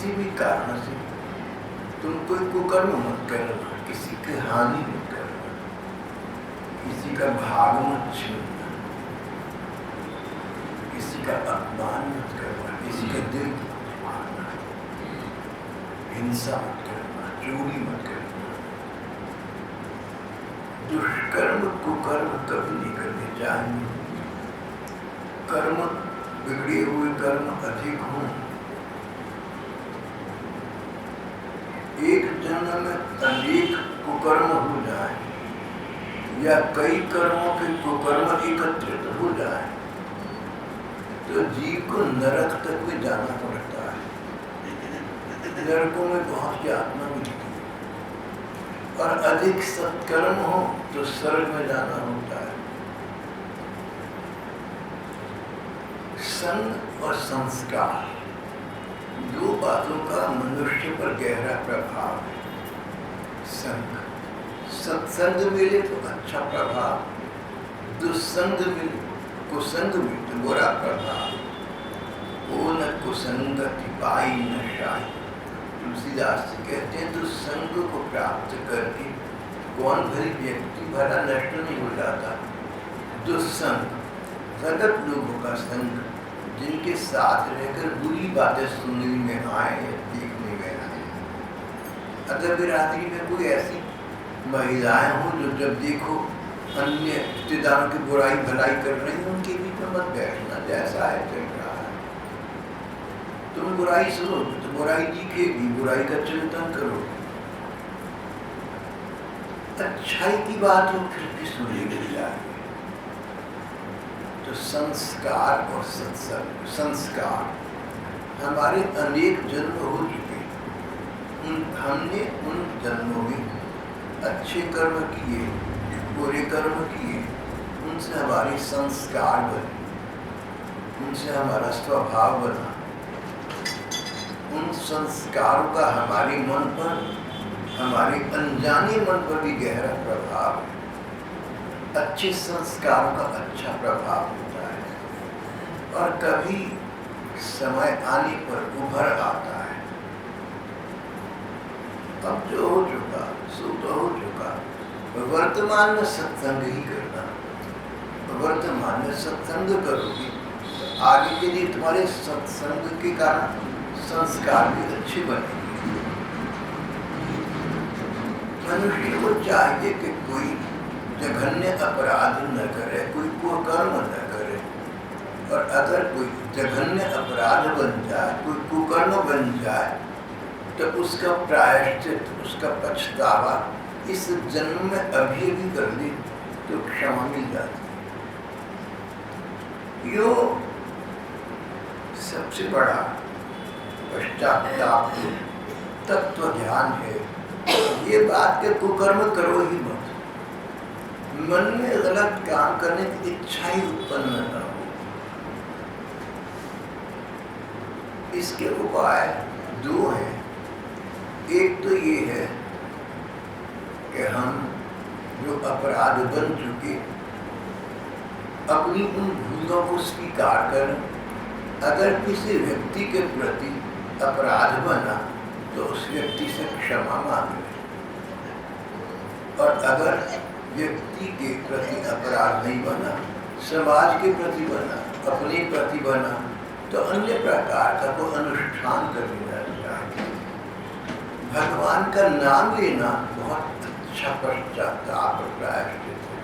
किसी भी कारण से तुम कोई कुकर्म मत करना, किसी की हानि मत करना, किसी का भाग मत छीनना, किसी का अपमान मत करना, किसी का दिल मत मारना, हिंसा मत करना, चोरी मत करना, दुष्कर्म कुकर्म कभी नहीं करने चाहिए। कर्म बिगड़े हुए कर्म अधिक हों, एक जन्म में अनेक कुकर्म हो जाए या कई कर्मों के कुकर्म एकत्रित हो जाए तो जीव को नरक तक भी जाना पड़ता है। नरकों में बहुत यातना मिलती है और अधिक सत्कर्म हो तो स्वर्ग में जाना होता है। संग और संस्कार दो बातों का मनुष्य पर गहरा प्रभाव है। संग, सत्संग मिले तो अच्छा प्रभाव, दुस्संग मिले, कुसंग मिले तो बुरा प्रभाव। ओ न कुसंगति पाई न शाई, तुलसीदास जी कहते हैं दुस्संग को प्राप्त करके कौन भली व्यक्ति भला नष्ट नहीं हो जाता। दुस्संग गलत लोगों का संग, जिनके साथ रहकर बुरी बातें सुनने में आए या देखने में आए। अगर बिरादरी में कोई ऐसी महिलाएं हो जो जब देखो अन्य रिश्तेदारों की बुराई भलाई कर रही है, उनके बीच में मत बैठना। जैसा है चल रहा है, तुम बुराई सुनो तो बुराई दिखेगी, बुराई का चिंतन करो। अच्छाई की बात हो फिर भी सुनी मिल जाए। तो संस्कार और सत्संग, संस्कार हमारे अनेक जन्म हो चुके, हमने उन जन्मों में अच्छे कर्म किए, बुरे कर्म किए, उनसे हमारे संस्कार बने, उनसे हमारा स्वभाव बना। उन संस्कारों का हमारे मन पर, हमारे अनजाने मन पर भी गहरा प्रभाव है। अच्छे संस्कारों का अच्छा प्रभाव होता है और कभी समय आने पर उभर आता है। अब जो हो चुका सो तो हो चुका, वर्तमान में सत्संग ही करना। वर्तमान में सत्संग करोगे आगे के लिए तुम्हारे सत्संग के कारण संस्कार भी अच्छे बनेंगे। मनुष्य को चाहिए कि कोई जघन्य अपराध न करे, कोई कुकर्म न करे, और अगर कोई जघन्य अपराध बन जाए, कोई कुकर्म बन जाए, तो उसका प्रायश्चित, उसका पछतावा इस जन्म में अभी भी कर ले तो क्षमा मिल जाती। यो सबसे बड़ा पश्चाताप तत्व ज्ञान है। ये बात के कुकर्म करो ही मत, मन में गलत काम करने की इच्छा ही उत्पन्न न हो। इसके उपाय दो हैं। एक तो ये है कि हम जो अपराध बन चुके अपनी उन भूलों को स्वीकार करें। अगर किसी व्यक्ति के प्रति अपराध बना तो उस व्यक्ति से क्षमा मांगे, और अगर व्यक्ति के प्रति अपराध नहीं बना, समाज के प्रति बना, अपने प्रति बना, तो अन्य प्रकार का को अनुष्ठान कर लेना चाहिए। भगवान का नाम लेना बहुत अच्छा पश्चाताप प्रायश्चित है।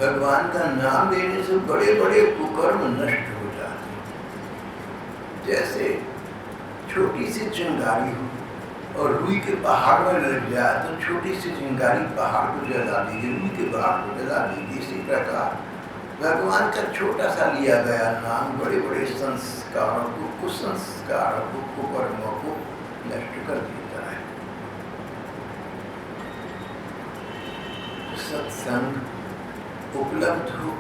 भगवान का नाम लेने से बड़े बड़े कुकर्म नष्ट हो जाते हैं। जैसे छोटी सी चिंगारी हो और रुई के पहाड़ में लग जाए तो छोटी सी चिंगारी पहाड़ को जला दीजिए, रुई के पहाड़ को जला दीजिए। इसी प्रकार भगवान का छोटा सा लिया गया नाम बड़े बड़े संस्कारों को, कुसंस्कारों को, कुकर्मों को नष्ट कर देता है। सत्संग उपलब्ध हो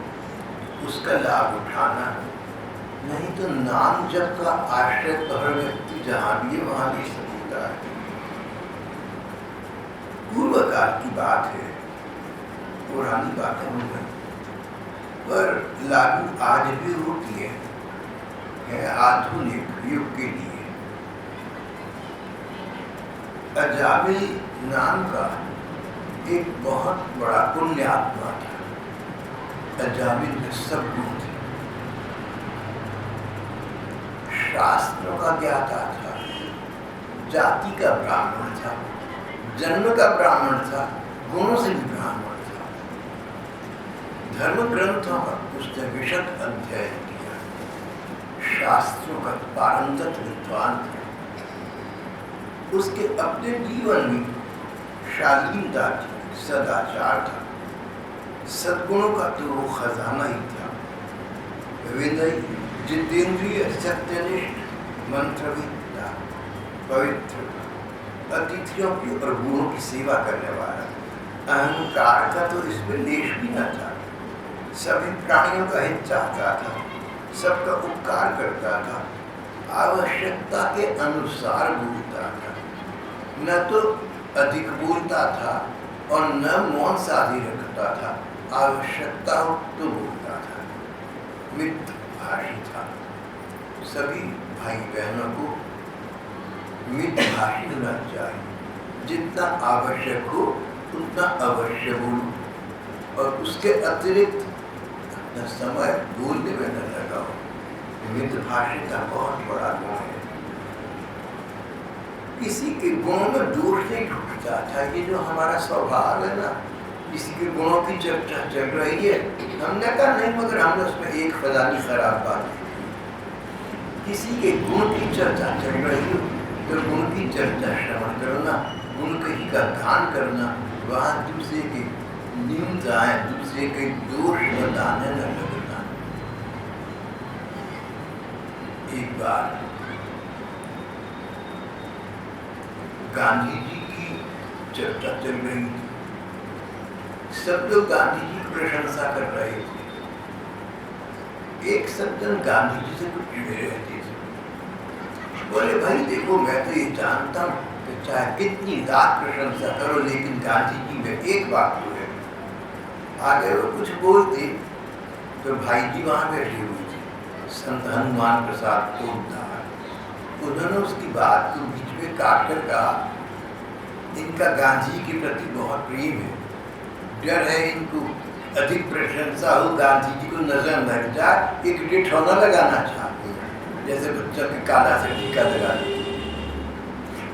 उसका लाभ उठाना, नहीं तो नाम जप का आश्रय तो हर व्यक्ति जहाँ भी है वहाँ ले सकता है। पूर्व काल की बात है, पुरानी बातें हो गई, पर लागू आज भी होती है आधुनिक युग के लिए। अजामिल नाम का एक बहुत बड़ा पुण्यात्मा था। अजामिल में सब गुण थे। शास्त्रों का ज्ञाता था, जाति का ब्राह्मण था, जन्म का ब्राह्मण था, गुणों से भी ब्राह्मण था। धर्म ग्रंथों का उसने विशद अध्ययन किया। शास्त्रों का पारंगत विद्वान था। उसके अपने जीवन में शालीनता थी, सदाचार था, सद्गुणों का तो वो खजाना ही था। विनय, जितेंद्रिय, सत्यनिष्ठ, मंत्रविद्ता, पवित्र, अतिथियों की और गुणों की सेवा करने वाला। अहंकार का तो इसमें लेश भी न था। सभी प्राणियों का हित चाहता था, सबका उपकार करता था, आवश्यकता के अनुसार बोलता था। न तो अधिक बोलता था और न मौन साधी रखता था, आवश्यकता हो तो बोलता था। मितभाषी था। सभी भाई बहनों को मितभाषी होना चाहिए। जितना आवश्यक हो उतना अवश्य बोलो और उसके अतिरिक्त अपना समय बोलने में न लगाओ। मितभाषी का बहुत बड़ा गुण है। किसी के गुणों में दोष नहीं ढूंढता था। ये जो हमारा स्वभाव है ना, किसी के गुणों की चर्चा चल रही है, हमने कहा नहीं मगर हमने उसमें एक फलानी खराब बात है। किसी के गुण की चर्चा चल रही हो तो गुण की चर्चा श्रवण करना, गुण कहीं का ध्यान करना, वहाँ दूसरे के निंदाएं, दूसरे के दोष बताने न लगना। एक बार गांधी जी की चर्चा चल रही थी। सब लोग गांधी जी की प्रशंसा कर रहे थे। एक सज्जन गांधी जी से कुछ चिढ़े रहते थे। बोले भाई देखो, मैं तो ये जानता हूँ कि चाहे कितनी लाख प्रशंसा करो लेकिन गांधी जी में एक बात तो है। आगे वो कुछ बोलते तो भाई जी वहाँ बैठे हुए थे, संत हनुमान प्रसाद पोद्दार। उन्होंने उसकी बात को बीच में काट कर कहा, इनका गांधी के प्रति बहुत प्रेम है, डर है इनको अधिक प्रशंसा हो, गांधी जी को नजर लग जाए, एक ठिठौना लगाना चाहते हैं, जैसे बच्चों के काला से टीका लगा दे।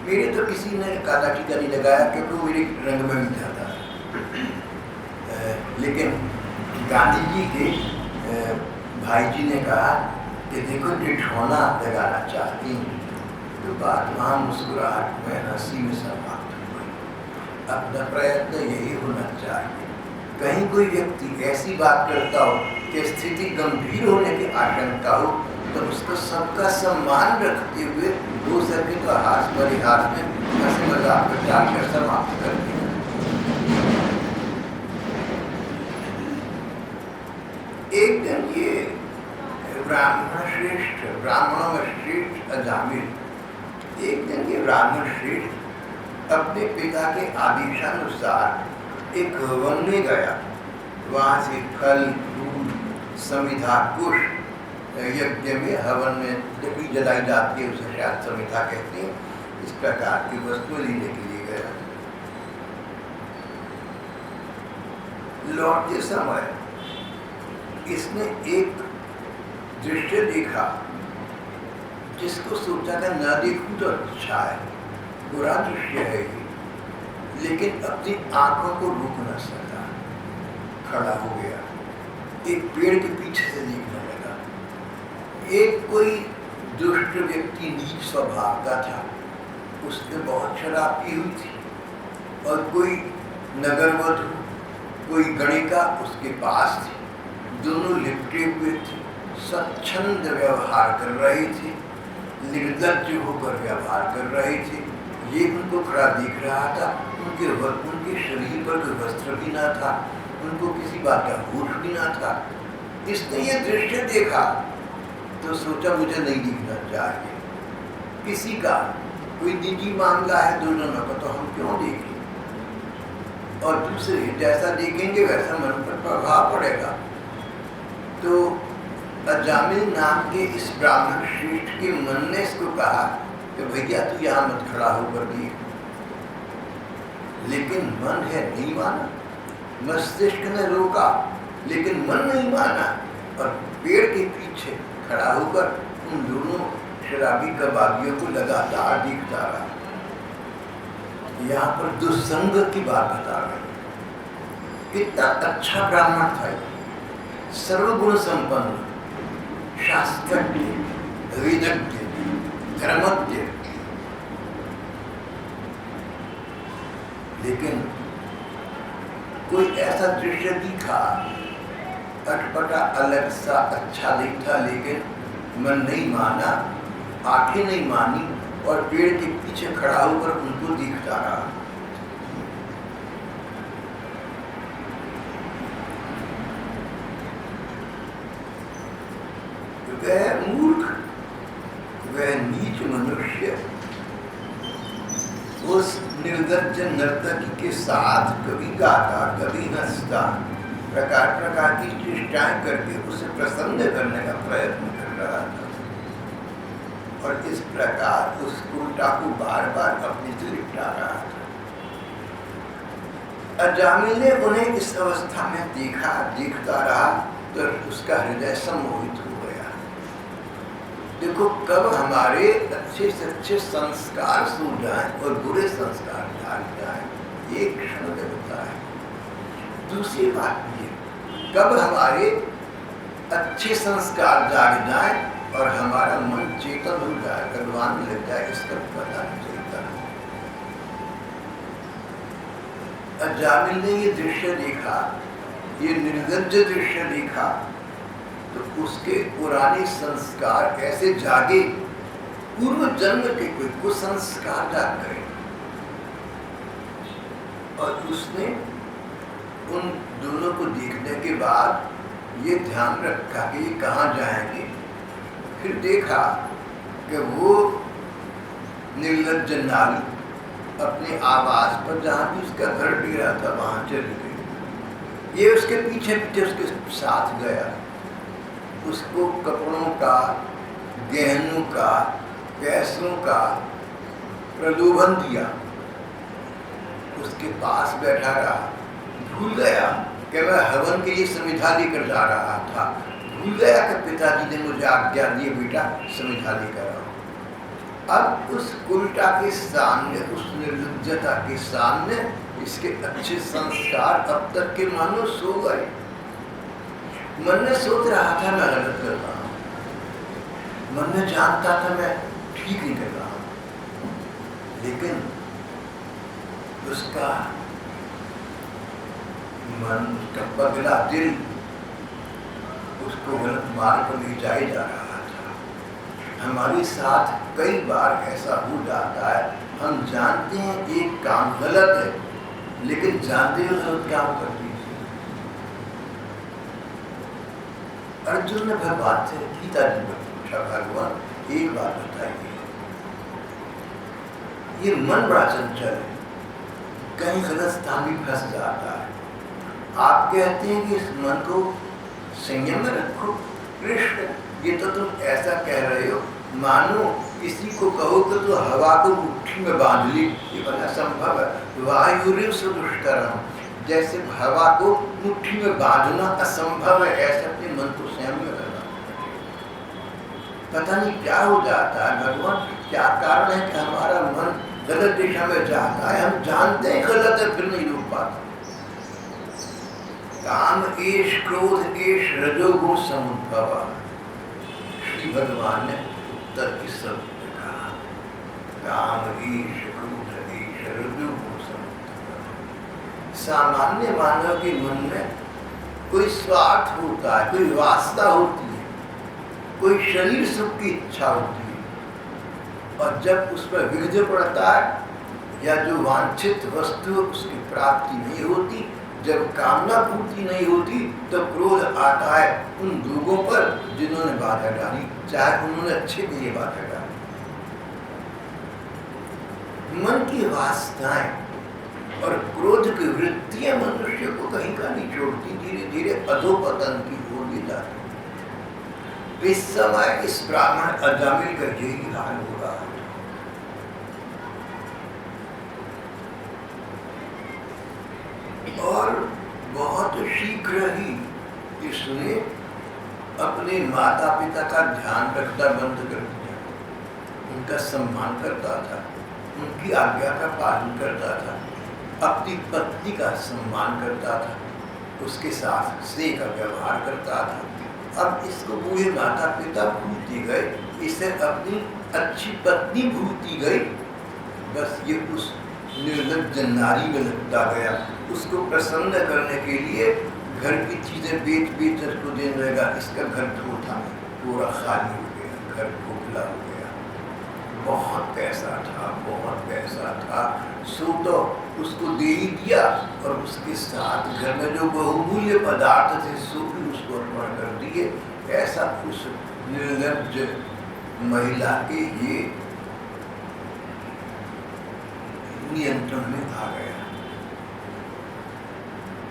मेरे तो किसी ने काला टीका नहीं लगाया क्योंकि वो मेरे रंग में भी जाता है। लेकिन गांधी जी के भाई जी ने कहा कि देखो ठिठौना लगाना चाहती हूँ, तो बात वहाँ मुस्कुराहट में, हंसी में समाप्त हुई। अपना प्रयत्न यही होना चाहिए। कहीं कोई व्यक्ति ऐसी बात करता हो कि स्थिति गंभीर होने की आशंका हो तो उसको सबका सम्मान रखते हुए दो सके का हाथ परिहास में हंसी मजाक कर समाप्त कर दिया। एक दिन ये ब्राह्मणों में श्रेष्ठ अजामिल, एक दिन ये ब्राह्मण श्रेष्ठ अपने पिता के आदेशानुसार एक वन में गया। वहाँ से फल, फूल, समिधा, पुष्प, यज्ञ में हवन में लकड़ी जलाई जाती है, उसे शायद समिधा कहते हैं, इस प्रकार की वस्तु लेने के लिए गया। लौटते समय इसने एक दृश्य देखा जिसको सोचा था न देखूं तो अच्छा है, बुरा दृश्य है ये, लेकिन अपनी आंखों को रोक न सका, खड़ा हो गया, एक पेड़ के पीछे से देखने लगा। एक कोई दुष्ट व्यक्ति नीच स्वभाव का था, उसने बहुत शराब पी हुई थी, और कोई नगरवधु, कोई गणिका उसके पास थी। दोनों लिपटे हुए थे, स्वच्छंद व्यवहार कर रहे थे, निर्लज्ज होकर व्यवहार कर रहे थे। ये उनको खड़ा दिख रहा था। उनके शरीर पर कोई वस्त्र भी ना था, उनको किसी बात का होश भी ना था। इसने ये दृश्य देखा तो सोचा मुझे नहीं दिखना चाहिए। किसी का कोई निजी मामला है दोनों का, तो हम क्यों देखें, और दूसरे जैसा देखेंगे वैसा मन पर प्रभाव पड़ेगा। तो अजामिल नाम के इस ब्राह्मण श्रेष्ठ के मन ने इसको कहा कि भैया तू यहाँ मत खड़ा होकर देख, लेकिन मन है नहीं माना। मस्तिष्क ने रोका लेकिन मन नहीं माना, और पेड़ के पीछे खड़ा होकर उन दोनों शराबी कबाबियों को लगातार देखता रहा। यहाँ पर दुस्संग की बात बता रहे हैं। कितना अच्छा ब्राह्मण था, सर्वगुण संपन्न, शास्त्रज्ञ, वेदज्ञ, धर्मज्ञ, लेकिन कोई ऐसा दृश्य दिखा, अटपटा, अलग सा, अच्छा नहीं था, लेकिन मन नहीं माना, आंखें नहीं मानी, और पेड़ के पीछे खड़ा होकर उनको देखता रहा। वह मूर्ख, वह नीच मनुष्य उस निर्लज्ज नर्तकी के साथ कभी गाता, कभी हंसता, प्रकार प्रकार की चेष्टाएं करके उसे प्रसन्न करने का प्रयत्न कर रहा था, और इस प्रकार उस उल्टा को बार बार अपने से लिपटा रहा था। अजामिल ने उन्हें इस अवस्था में देखता रहा, तो उसका हृदय सम्मोहित हो गया। देखो, कब हमारे अच्छे से अच्छे संस्कार सो जाए और बुरे संस्कार जाग जाए, एक क्षण में होता है। दूसरी बात ये, कब हमारे अच्छे संस्कार जाग जाए और हमारा मन चेतन हो जाए, भगवान में लग जाए, इसका पता नहीं चलता। अजामिल ने ये दृश्य देखा, ये निर्लज्ज दृश्य देखा, तो उसके पुराने संस्कार ऐसे जागे, पूर्व जन्म के कोई कुसंस्कार जाग गए, और उसने उन दोनों को देखने के बाद ये ध्यान रखा कि ये कहाँ जाएंगे। फिर देखा कि वो निर्लज्ज नारी अपने आवास पर, जहाँ भी उसका घर डेरा था, वहां चली गई। ये उसके पीछे पीछे उसके साथ गया, उसको कपड़ों का, गहनों का, पैसों का प्रलोभन दिया, उसके पास बैठा रहा। भूल गया कि मैं हवन के लिए समिधा लेकर जा रहा था, भूल गया कि पिताजी ने मुझे आज्ञा दी, बेटा समिधा लेकर आओ। अब उस उल्टा के सामने, उस निर्लज्जता के सामने, इसके अच्छे संस्कार अब तक के मानो सो गए। मन ने सोच रहा था मैं गलत कर रहा हूं, मन ने जानता था मैं ठीक नहीं कर रहा हूं, लेकिन उसका मन, उसका पगला दिल उसको गलत मार्ग पर ले जाए जा रहा था। हमारे साथ कई बार ऐसा हो जाता है, हम जानते हैं एक काम गलत है, लेकिन जानते हुए गलत काम करते हैं। अर्जुन ने भगवान से, गीता जी ने पूछा, भगवान एक बात बताइए, ये मन बड़ा चंचल है, कहीं गलत स्थान भी फंस जाता है, आप कहते हैं कि इस मन को संयम में रखो। कृष्ण, ये तो तुम ऐसा कह रहे हो मानो किसी को कहो कि तो हवा को मुट्ठी में बांध ली, ये बड़ा संभव है। वायुरिव सुदुष्करम, जैसे हवा को मुट्ठी में बांधना असंभव है, ऐसे अपने मन को संयम में रखना। पता नहीं क्या हो जाता है भगवान, क्या कारण है कि हमारा मन गलत दिशा में जाता है, हम जानते हैं गलत है, फिर नहीं रोक पाते। काम ईश, क्रोध ईश, रजोगुण समुद्भव, श्री भगवान ने उत्तर की शब्द में कहा, काम ईश, क्रोध ईश, रजोगुण समुद्भव। सामान्य मानव के मन में कोई स्वार्थ होता है, कोई वासना होती है, कोई शरीर सुख की इच्छा होती है, और जब उस पर विघ्न पड़ता है या जो वांछित वस्तु उसकी प्राप्ति नहीं होती, जब कामना पूर्ति नहीं होती, तो क्रोध आता है उन लोगों पर जिन्होंने बाधा डाली, चाहे उन्होंने अच्छे के लिए बाधा डाली। मन की वासनाएं और क्रोध की वृत्तियां मनुष्य को कहीं का नहीं छोड़ती, धीरे धीरे अधोपतन की ओर ले जाती। इस समय इस ब्राह्मण अजामिल का यही हाल हो रहा है। और बहुत शीघ्र ही इसने अपने माता पिता का ध्यान रखना बंद कर दिया, उनका सम्मान करता था, उनकी आज्ञा का पालन करता था, अपनी पत्नी का सम्मान करता था, उसके साथ स्नेह का व्यवहार करता था। अब इसको बूढ़े माता पिता भूलती गए, इसे अपनी अच्छी पत्नी भूलती गई, बस ये उस निर्लज्ज नारी में लगता गया। उसको प्रसन्न करने के लिए घर की चीजें बेच बेच उसको देने लगा। इसका घर था पूरा खाली हो गया, घर खोखला हो गया। बहुत पैसा था, बहुत पैसा था, सो तो उसको दे ही दिया, और उसके साथ घर में जो बहुमूल्य पदार्थ थे सो भी उसको अर्पण कर दिए। ऐसा उस निर्लज्ज महिला के ये नियंत्रण में आ गया।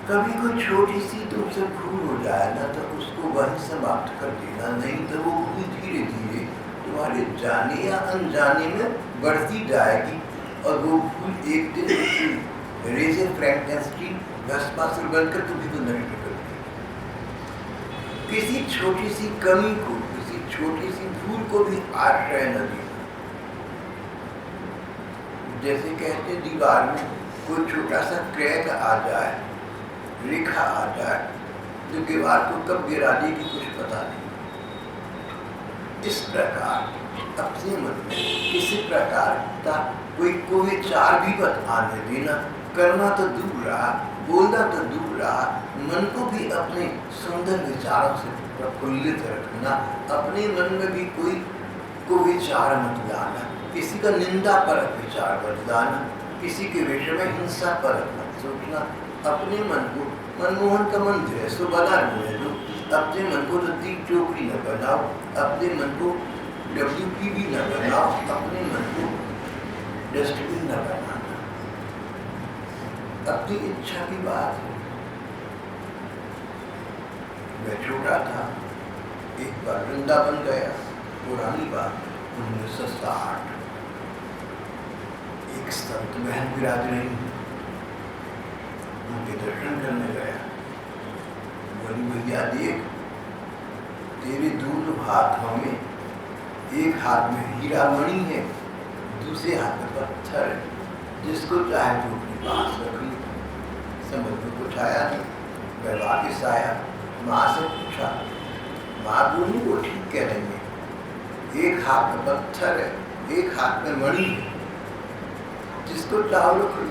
कभी कोई छोटी सी तुमसे भूल हो जाए ना, तो उसको वहीं समाप्त कर देना, नहीं तो वो भूल धीरे धीरे तुम्हारे जाने या अनजाने में बढ़ती जाएगी, और वो भूल एक दिन रेज़र फ्रैंकेनस्टीन भस्मासुर बनकर तुम्हें को नष्ट कर देगी। किसी छोटी सी कमी को, किसी छोटी सी भूल को भी आश्रय न देना। जैसे कहते दीवार में कोई छोटा सा क्रैक आ जाए, रेखा आ जाए, तो दीवार को कब गिरा देगी कुछ पता नहीं। इस प्रकार अपने मन में किसी प्रकार का कोई विचार भी मत आने देना। करना तो दूर रहा, बोलना तो दूर रहा, मन को भी अपने सुंदर विचारों से प्रफुल्लित रखना। अपने मन में भी कोई विचार मत लाना, किसी का निंदा परक विचार मत लाना, किसी के विषय में हिंसा परक मत सोचना। अपने मन को मनमोहन का मंदिर है सो बना रहने दो। अपने मन को रद्दी चोकरी न बनाओ, अपने मन को WPB न बनाओ, अपने मन को डस्टबिन न बनाना। अपनी इच्छा की बात है। मैं छोटा था, एक बार वृंदावन गया, पुरानी बात 1960। एक संत बहन विराज रही, उनके दर्शन करने गया। बोली भैया देख, तेरे दोनों हाथों में, एक हाथ में हीरा मणि है, दूसरे हाथ में पत्थर है, जिसको चाहे तो अपने पास रख ली। समझ में कुछ आया नहीं, मैं वापिस आया, माँ से पूछा, माँ बोली वो ठीक कह रही है, एक हाथ में पत्थर है, एक हाथ में मणि है, जिसको चाहो रख लो।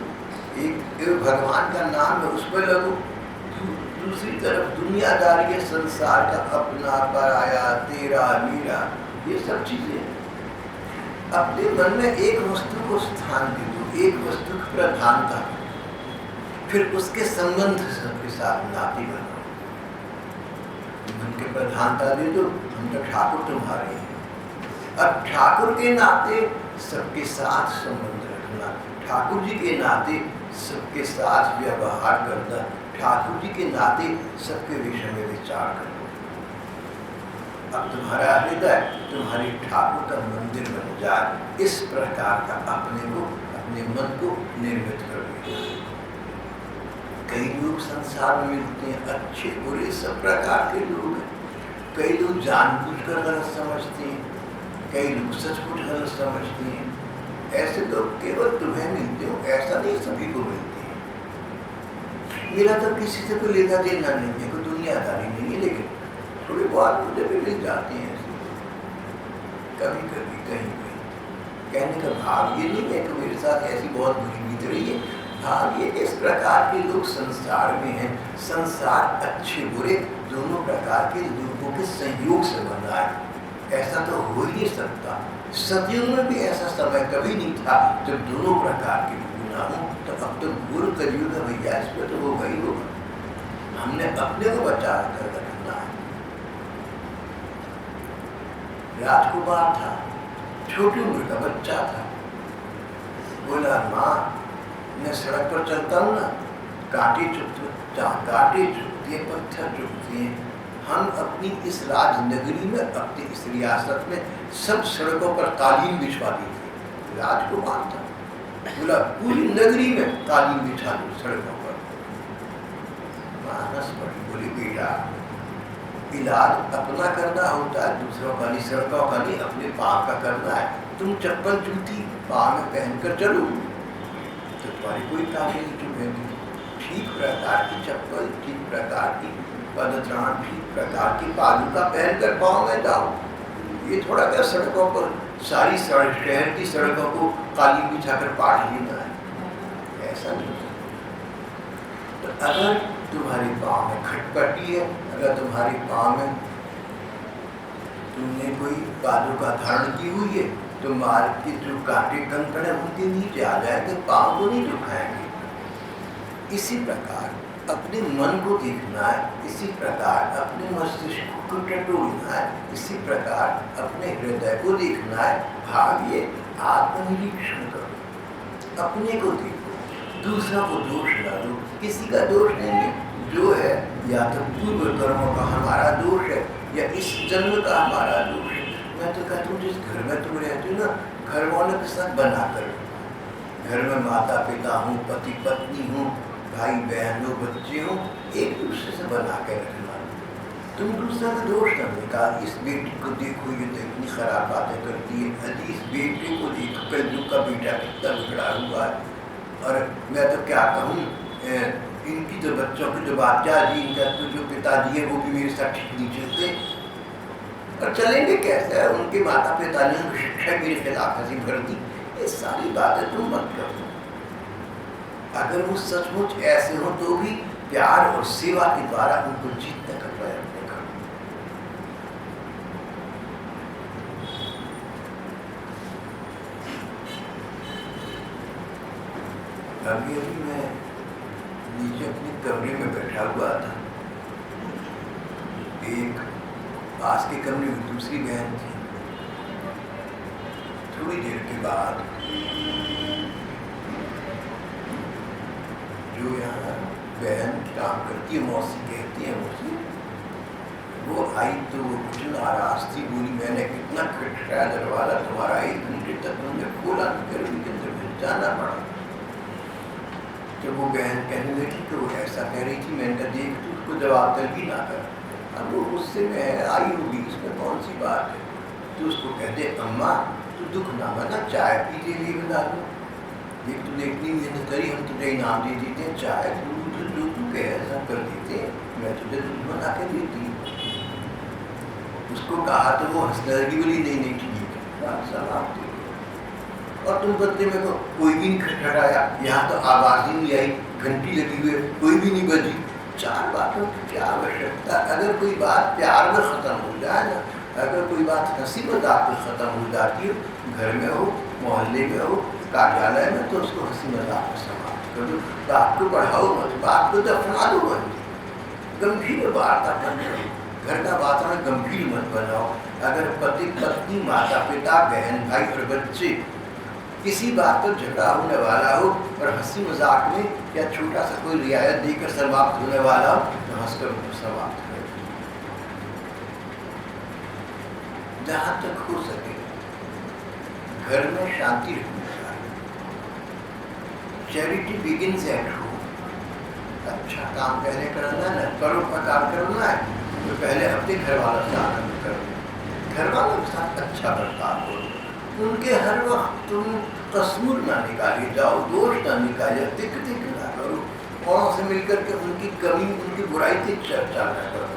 एक भगवान का नाम है उसमें लगो, दूसरी तरफ दुनियादारी है, संसार का अपना पराया, तेरा मेरा, ये सब चीजें। अपने मन में एक वस्तु को स्थान दे दो, एक वस्तु की प्रधानता, फिर उसके संबंध के साथ नाती बनाओ। मन के प्रधानता दे दो, हम तो ठाकुर तुम्हारे हैं। अब ठाकुर के नाते सबके साथ संबंध रखना, ठाकुर जी के नाते सबके साथ व्यवहार करना, ठाकुर जी के नाते सबके विषय में विचार करना। अब तुम्हारा हृदय तुम्हारे ठाकुर का मंदिर बन जाए, इस प्रकार का अपने को, अपने मन को निर्मित कर देना। कई लोग संसार में मिलते हैं, अच्छे बुरे सब प्रकार के लोग हैं। कई लोग जानबूझकर गलत समझते हैं, कई लोग सचमुच गलत समझते हैं। ऐसे लोग केवल तुम्हें मिलते हो, ऐसा नहीं सभी को मिलते हैं। मेरा तो किसी से कोई लेना देना नहीं है, कोई दुनियादारी नहीं है, लेकिन थोड़ी बहुत मुझे भी मिल जाते हैं ऐसे, कभी कभी कहीं कहीं। कहने का भाव ये नहीं है कि मेरे साथ ऐसी बहुत बुरी बीत रही है, भाव ये इस प्रकार के लोग संसार में हैं। संसार अच्छे बुरे दोनों प्रकार के लोगों के संयोग से बना है, ऐसा तो हो ही नहीं सकता। सदियों में भी ऐसा समय कभी नहीं था जब दोनों प्रकार के लोग ना हो। तो अब तो गुरु कलयुग है भैया, इस पर तो होगा ही होगा। हमने अपने को बचा कर रखना है। राजकुमार था, छोटी उम्र का बच्चा था, बोला माँ मैं सड़क पर चलता हूँ ना, कांटे कांटे चुभते हैं, पत्थर चुभते हैं। हम अपनी इस राजनगरी में, अपनी इस रियासत में सब सड़कों पर कालीन बिछवा दी थी। राजकुमार था, बोला पूरी नगरी में कालीन बिछा दो सड़कों पर। मानस पड़ी, बोली बेटा इलाज अपना करना होता है, दूसरों का नहीं, सड़कों का नहीं, अपने पाँव का करना है। तुम चप्पल जूती पाँव में पहनकर चलो तो तुम्हारी कोई ताकत नहीं चुभेगी। ठीक प्रकार की चप्पल, ठीक प्रकार की पदत्राण, ठीक प्रकार की पादुका पहनकर पाँव में जाओ। ये थोड़ा क्या सड़कों पर सारी शहर की सड़कों को काली बिछाकर पाट लेना है, ऐसा नहीं। तो अगर तुम्हारे पाँव में खटपटी है, अगर तुम्हारे पाँव में तुमने कोई पादुका धारण की हुई है, तो मार्ग के जो कांटे कंकड़ है उनके नीचे आ जाए तो पाँव को नहीं दुखाएंगे। इसी प्रकार अपने मन को देखना है, इसी प्रकार अपने मस्तिष्क को टटोलना है, इसी प्रकार अपने हृदय को देखना है। भाग्य आत्मनिरीक्षण करो, अपने को देखो, दूसरा को दोष ना दो, किसी का दोष नहीं है। जो है या तो पूर्व कर्मों का हमारा दोष है या इस जन्म का हमारा दोष है। मैं तो कहता हूँ जिस घर में तुम रहते हो ना, घर वालों के साथ बना कर, घर में माता पिता हूँ, पति पत्नी हूँ, भाई बहन हो, बच्चे हो, एक दूसरे से बना के रखना। तुम दूसरा का दोष न निकाल, इस बेटी को देखो ये तो इतनी खराब बातें करती है, अजी इस बेटे को देखो कल का बेटा कितना बिगड़ा हुआ है। और मैं तो क्या कहूँ, इनकी जो बच्चों की जो बाचा जी, इनका तो जो पिताजी है वो भी मेरे साथ ठीक नहीं चलते, और चलेंगे कैसे? उनके माता पिता ने उनको शिक्षा मेरे खिलाफ हासिल कर दी। ये सारी बातें तुम मत करो। अगर वो सचमुच ऐसे हो तो भी प्यार और सेवा के द्वारा उनको जीतने का प्रयत्न करो। अभी अभी मैं नीचे अपने कमरे में बैठा हुआ था, एक पास के कमरे में दूसरी बहन थी। थोड़ी देर के बाद जो यहाँ बहन काम करती है, मौसी कहती है मुझे, वो आई तो वो कुछ नाराज थी, बोली मैंने कितना खटखटाया दरवाजा तुम्हारा, 1 घंटे तक मुझे खोला नहीं, गर्मी के अंदर फिर जाना पड़ा। जब वो बहन कहने लगी तो वो ऐसा कह रही थी, मैंने कहा देख तू उसको जवाब तलबी ना कर, अब वो उससे मैं आई होगी, इसमें कौन सी बात है। तो उसको कहते अम्मा तू दुख ना मना, चाय पी ले लिए बना दो, देख तूने इतनी मेहनत करी, हम तुझे इनाम दे देते हैं, चाय दूध जो तू कहे सब कर देते, मैं तुझे दूध बना के देती। उसको कहा तो वो हंसने लगी, बोली नहीं नहीं ठीक है, समाप्त हो। और तुम बदले में को कोई भी नहीं खटखटाया, यहाँ तो आवाज ही नहीं आई, घंटी लगी हुई कोई भी नहीं बजी। 4 बातों की क्या आवश्यकता? अगर कोई बात प्यार में खत्म हो जाए ना, अगर कोई बात हंसी मजाक में खत्म हो जाती हो, घर में हो, मोहल्ले में हो, कार्यालय में, तो उसको हंसी मजाक में समाप्त कर दो। बात को बढ़ाओ मत, बात को दफना दो, गंभीर वार्ता करना, घर का वातावरण गंभीर मत बनाओ। अगर पति पत्नी, माता पिता, बहन भाई और बच्चे किसी बात पर झगड़ा होने वाला हो और हंसी मजाक में या छोटा सा कोई रियायत देकर समाप्त होने वाला हो, तो हंसकर उनको समाप्त करें। जहां तक हो सके घर में शांति रखनी चाहिए। Charity begins at home. अच्छा काम पहले करना है ना, परोपकार करना है तो पहले अपने घर वालों से आनंद करो, घर वालों के साथ अच्छा बर्ताव करो, उनके हर वक्त तुम कसूर ना निकाले जाओ, दोष ना निकाले, तिक ना करो, औरों से मिलकर के उनकी कमी, उनकी बुराई की चर्चा न करो।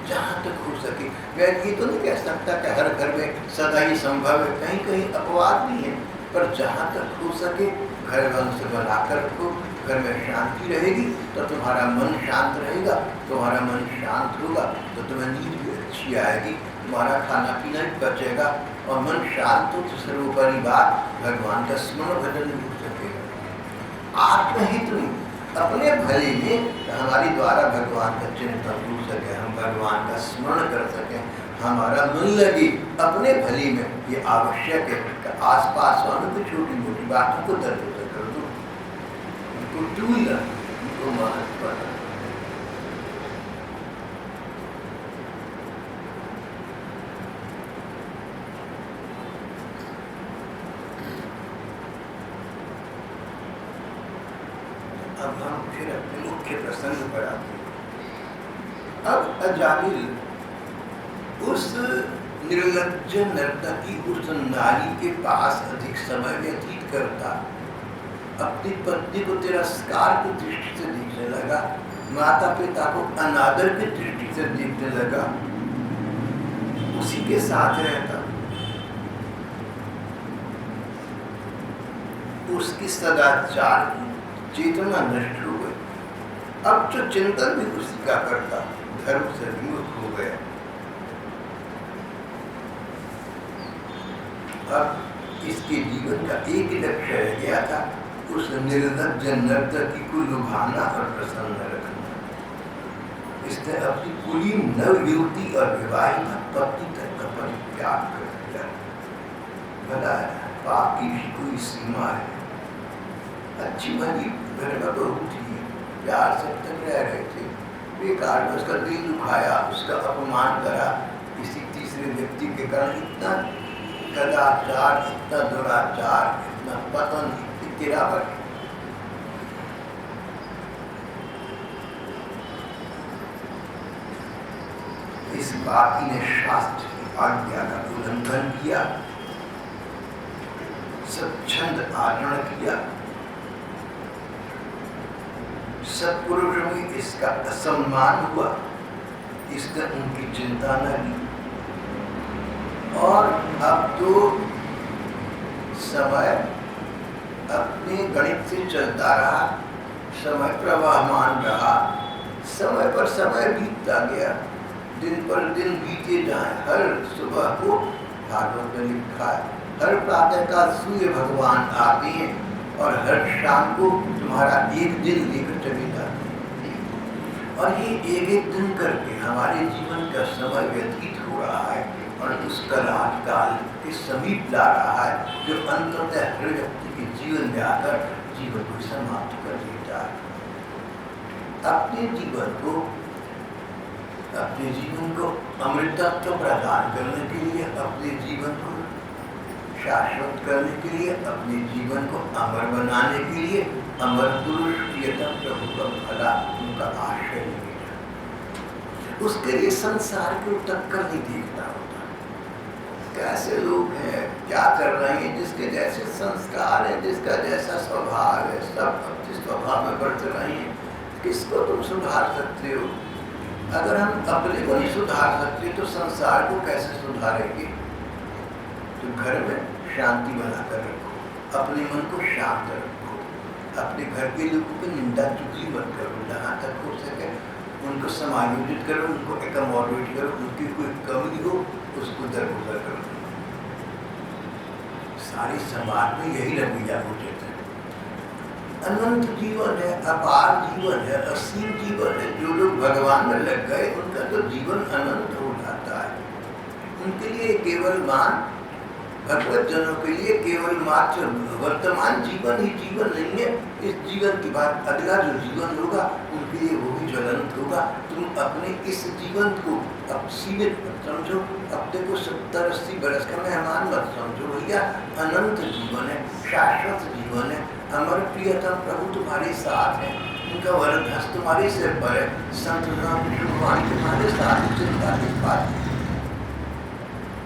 जहाँ तक हो सके, मैं ये तो नहीं कह सकता कि हर घर में सदा ही संभव है, कहीं कहीं अपवाद भी है, पर जहाँ तक हो सके घर वालों से बनाकर रखो। घर में शांति रहेगी तो तुम्हारा मन शांत रहेगा, तुम्हारा मन शांत होगा तो तुम्हें नींद भी अच्छी आएगी, तुम्हारा खाना पीना भी बचेगा, और मन शांत हो तो सर्वोपरि बात भगवान का स्मरण भजन भी हो सकेगा। आत्महित में अपने भले में हमारे द्वारा भगवान का चिंतन हो सके, हम भगवान का स्मरण कर सकें, हमारा मन लगे अपने भले में, ये आवश्यक है कि आसपास वालों को छोटी मोटी बातों को दर्द कर दो, उनको टूलना, उनको महत्व करना। अब हम फिर अपने मुख्य प्रसंग पर आते हैं। अब अजामिल उस निर्लज्ज नर्तकी उस नारी के पास अधिक समय व्यतीत करता, अपनी पत्नी को तिरस्कार की दृष्टि से देखने लगा, माता पिता को अनादर की दृष्टि से देखने लगा, उसी के साथ रहता, उसकी सदाचार चेतना नष्ट हो गई। अब जो चिंतन भी उसी का करता, धर्म से विमुख हो गया। अब इसके जीवन का एक ही लक्ष्य रह गया था, उस निर्लज्ज नर्तकी को लुभाना और प्रसन्न रखना। इसने अपनी पूरी नवयुवती और विवाहिता पत्नी तक का परित्याग कर दिया। भला पाप की भी कोई सीमा है। अच्छी भली घर में बहू थी, प्यार से तक रह रहे थे, बेकार में उसका दिल दुखाया, उसका अपमान करा, किसी तीसरे व्यक्ति के कारण इतना कदाचार, इतना दुराचार, इतना पतन, इतनी गिरावट। इस बाकी ने शास्त्र की आज्ञा का उल्लंघन किया, स्वच्छंद आचरण किया, सत्पुरुषों में इसका असम्मान हुआ, इसने उनकी चिंता न की। और अब तो समय अपने गणित से चलता रहा, समय प्रवाहमान रहा, समय पर समय बीतता गया, दिन पर दिन बीते जाए। हर सुबह को भागवत में लिखा है, हर प्रातः काल सूर्य भगवान आते हैं और हर शाम को तुम्हारा एक दिन लेकर चले जाते हैं। और ये एक एक दिन करके हमारे जीवन का समय व्यतीत हो रहा है और उसका राजकाल के समीप ला रहा है, जो अंततः हर व्यक्ति के जीवन में आकर जीवन को समाप्त कर देता है। अपने जीवन को अमृतत्व प्रदान करने के लिए, अपने जीवन को शाश्वत करने के लिए, अपने जीवन को अमर बनाने के लिए अमर पुरुष प्रियतम प्रभु का भला उनका आश्रय लेना। उसके लिए संसार को टक्कर नहीं देखना होता। कैसे लोग हैं, क्या कर रहे हैं, जिसके जैसे संस्कार है, जिसका जैसा स्वभाव है, सब अपने स्वभाव में बढ़ते रहे हैं। किसको तुम सुधार सकते हो? अगर हम अपने को नहीं सुधार सकते तो संसार को कैसे सुधारेंगे? तो घर में शांति बनाकर रखो, अपने मन को शांत रखो, अपने घर के लोगों की निंदा चुगली मत करो, जहाँ तक हो सके उनको समायोजित करो, उनको एकोमोडेट करो, उनकी कोई कमी हो उसको दरगुजर करो। सारी समाज में यही रवैया उचित है। अनंत जीवन है, अपार जीवन है, असीम जीवन है। जो लोग भगवान में लग गए उनका तो जीवन अनंत हो जाता है। उनके लिए केवल मान भगवत जनों के लिए केवल मात्र वर्तमान जीवन ही जीवन नहीं है। इस जीवन के बाद अगला जो जीवन होगा उनके लिए वो भी ज्वलंत होगा। तुम अपने इस जीवन को अब सीमित मत समझो, अपने को 70-80 बरस का मेहमान मत समझो। भैया अनंत जीवन है, शाश्वत जीवन है। अमर प्रियतम प्रभु तुम्हारे साथ है, उनका वरद हस्त तुम्हारे सिर पर है, संत भगवान तुम्हारे साथ। चिंता की बात,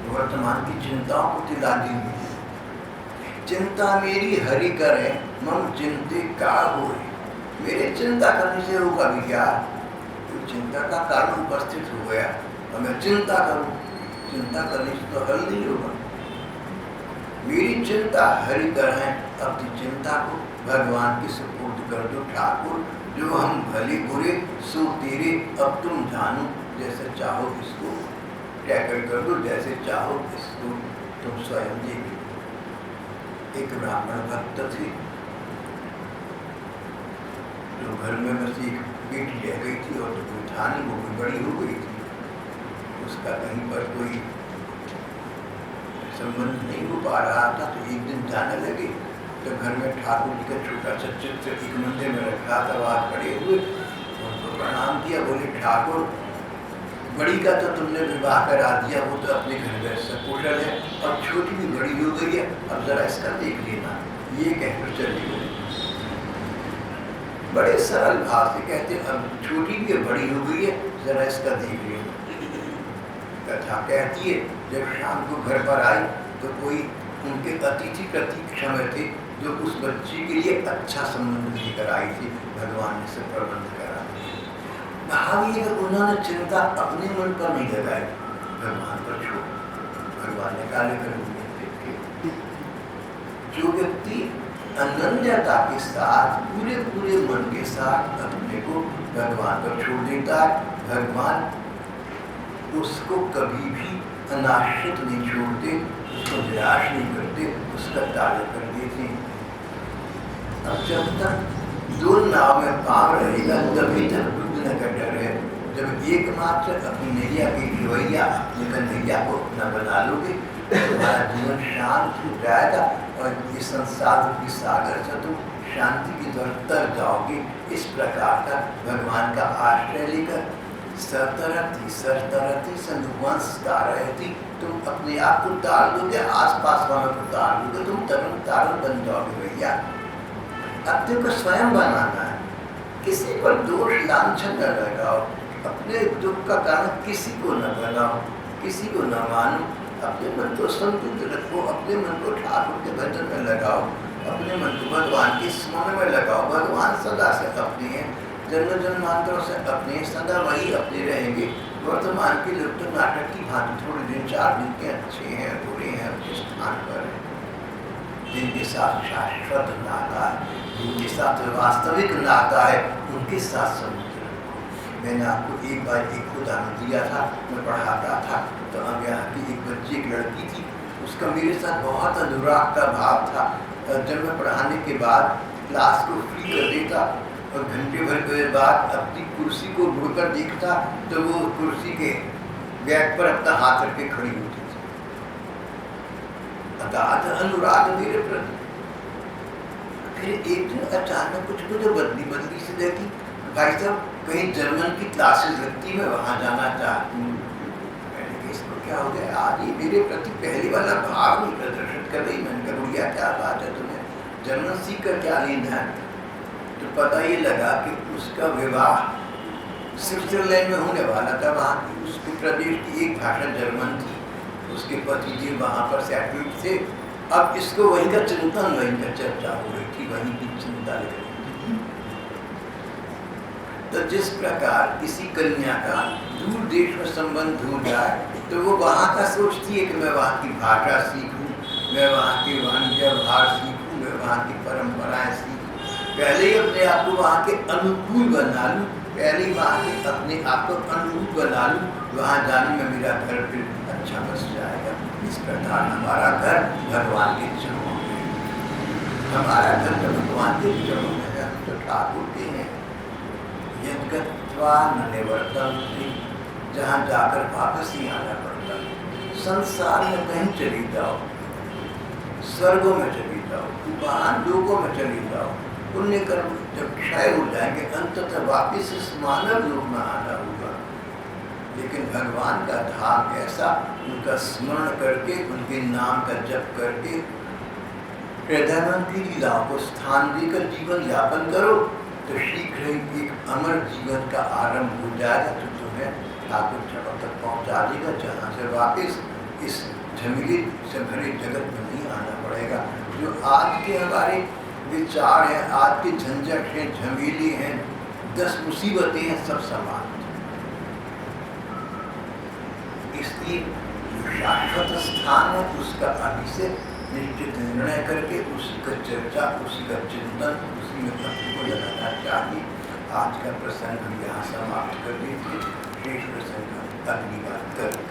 वर्तमान की चिंताओं को तिला दी। चिंता मेरी हरि करे, मम चिंते का होए। मेरे चिंता करने से होगा भी क्या? तो चिंता का कारण उपस्थित हो गया और मैं चिंता करूं, चिंता करने से तो हल नहीं होगा। मेरी चिंता हरि करे, अपनी चिंता को भगवान की सुपुर्द कर दो। ठाकुर जो हम भले बुरे सो तेरे, अब तुम जानो, जैसे चाहो इसको टैकल कर दो, जैसे चाहो इसको तुम स्वयं देखो। एक ब्राह्मण भक्त थे, जो घर में बस एक बेटी रह गई थी और तो कोई था नहीं, वो कोई बड़ी हो गई थी। उसका कहीं पर कोई संबंध नहीं हो पा रहा था, तो एक दिन जाने लगे तो घर में ठाकुर जी का छोटा सा चित्र एक मंदिर में रखा था, वहाँ खड़े हुए उनको प्रणाम किया। बोले ठाकुर बड़ी का तो तुमने विवाह करा दिया, वो तो अपने घर में सकुशल है, और छोटी भी बड़ी हो गई है, अब जरा इसका देख लेना। ये कहकर चले गए। बड़े सरल भाव से कहते हैं, अब छोटी भी बड़ी हो गई है, जरा इसका देख लियो। कथा कहती है जब शाम को घर पर आई तो कोई उनके अतिथि प्रतीक्षण थे जो उस बच्ची के लिए अच्छा संबंध लेकर आई थी, भगवान ने सब प्रबंध करा। महावीर उन्होंने चिंता अपने मन पर नहीं लगाई, भगवान पर छोड़। भगवान ने काले कर जो व्यक्ति अनन्यता के साथ पूरे पूरे मन के साथ अपने को भगवान पर छोड़ देता है, भगवान उसको कभी भी अनाश्रित नहीं छोड़ते, उसको निराश नहीं करते, उसका ताल कर देते। अब जब तक दो नाव में पार रहेगा तभी तक डूबने का डर है। जब एकमात्र अपनी नैया की खिवैया अपने कन्हैया को अपना बना लोगे तो तुम्हारा जीवन शांत हो जाएगा और ये संसार की सागर से तुम शांति की तरफ तर जाओगे। इस प्रकार का भगवान का आश्रय लेकर सरतरती सरतरती संवंश तारयती, तुम अपने आप को तार दोगे, आसपास वालों को तार दोगे, तुम तरुण तारण बन जाओगे। भैया अब तुमको स्वयं बनाना है, किसी पर दोष लांछन न लगाओ, अपने दुख का कारण किसी को न बनाओ, किसी को न मानो, अपने मन को संतुलित रखो, अपने मन को ठाकुर के भजन में लगाओ, अपने मन को भगवान के स्मरण में लगाओ। भगवान सदा से अपने हैं, जन्म जन्मांतरों से अपने, सदा वही अपने रहेंगे। वर्तमान के लोग तो नाटक की भांति थोड़े दिन चार दिन के अच्छे हैं, बुरे हैं, अपने स्थान पर हैं। जिनके साथ शाश्वत नाता है, जिनके साथ वास्तविक नाता है, उनके साथ समुद्र रखो। मैंने आपको एक बार एक उदाहरण दिया था, मैं पढ़ाता था तो अब यहाँ की एक बच्ची, एक लड़की थी, उसका मेरे साथ बहुत अनुराग का भाव था। जब मैं पढ़ाने के बाद क्लास को फ्री कर देता और घंटे भर के बाद अपनी कुर्सी को मुड़कर देखता तो वो कुर्सी के बैग पर अपना हाथ रख के खड़ी होती थी। अगाध अनुराग मेरे प्रति। फिर एक दिन अचानक कुछ मुझे बदली से देखी, भाई साहब कहीं जर्मन की क्लासेस लगती, मैं वहाँ जाना चाहती हूँ। मैंने कहा इसको क्या हो गया आज, ये मेरे प्रति पहले वाला भाव नहीं प्रदर्शित कर रही। मैंने कहा भैया क्या बात है, तुम्हें जर्मन सीख कर क्या लेना है? तो पता ये लगा कि उसका विवाह स्विट्जरलैंड में होने वाला था। वहाँ की उसके प्रदेश की एक भाषा जर्मन थी, उसके पति जी वहाँ पर सेटल्ड थे। अब इसको वहीं का चिंतन, वहीं का चर्चा हो रही थी, वहीं की चिंता लग रही थी। तो जिस प्रकार किसी कन्या का दूर देश में संबंध हो जाए तो वो वहाँ का सोचती है कि मैं वहाँ की भाषा सीखूं, मैं वहाँ के वाणिज्य व्यवहार सीखूं, मैं वहाँ की परंपराएं सीखूं, पहले ही अपने आप को वहाँ के अनुकूल बना लूँ, पहले ही वहाँ के अपने आप को अनुकूल बना लूँ, वहाँ जाने में मेरा घर फिर अच्छा बस जाएगा। इस प्रकार हमारा घर भगवान के चरणों में, हमारा घर तो भगवान के चरणों में है, हम तो ठाकुर के हैं। यद्गत्वा न निवर्तन्ते, जहाँ जाकर वापस ही आना पड़ता। संसार में कहीं चली जाओ, स्वर्गों में चली जाओ, वहाँ लोगों में चली जाओ, पुण्य कर्म जब क्षय हो जाएंगे अंततः वापिस इस मानव रूप में आना होगा। लेकिन भगवान का धाम ऐसा, उनका स्मरण करके, उनके नाम का जप करके, हृदय की लीलाओं को स्थान देकर जीवन यापन करो तो शीघ्र ही एक अमर जीवन का आरंभ हो जाएगा, जो तुम्हें ठाकुर चरणों तक पहुँचा देगा, जहाँ से वापिस इस झमेले से भरे जगत में नहीं आना पड़ेगा। जो आज के हमारे विचार हैं, आज के झंझट हैं, झमेले हैं, 10 मुसीबतें हैं, सब समान। इसलिए जो शाश्वत स्थान है उसका अभी से निश्चित निर्णय करके उसी का चर्चा, उसी का चिंतन, उसी में अपने को लगाना चाहिए। आज का प्रसंग हम यहाँ समाप्त कर देते, शेष प्रसंग अगली बार करें।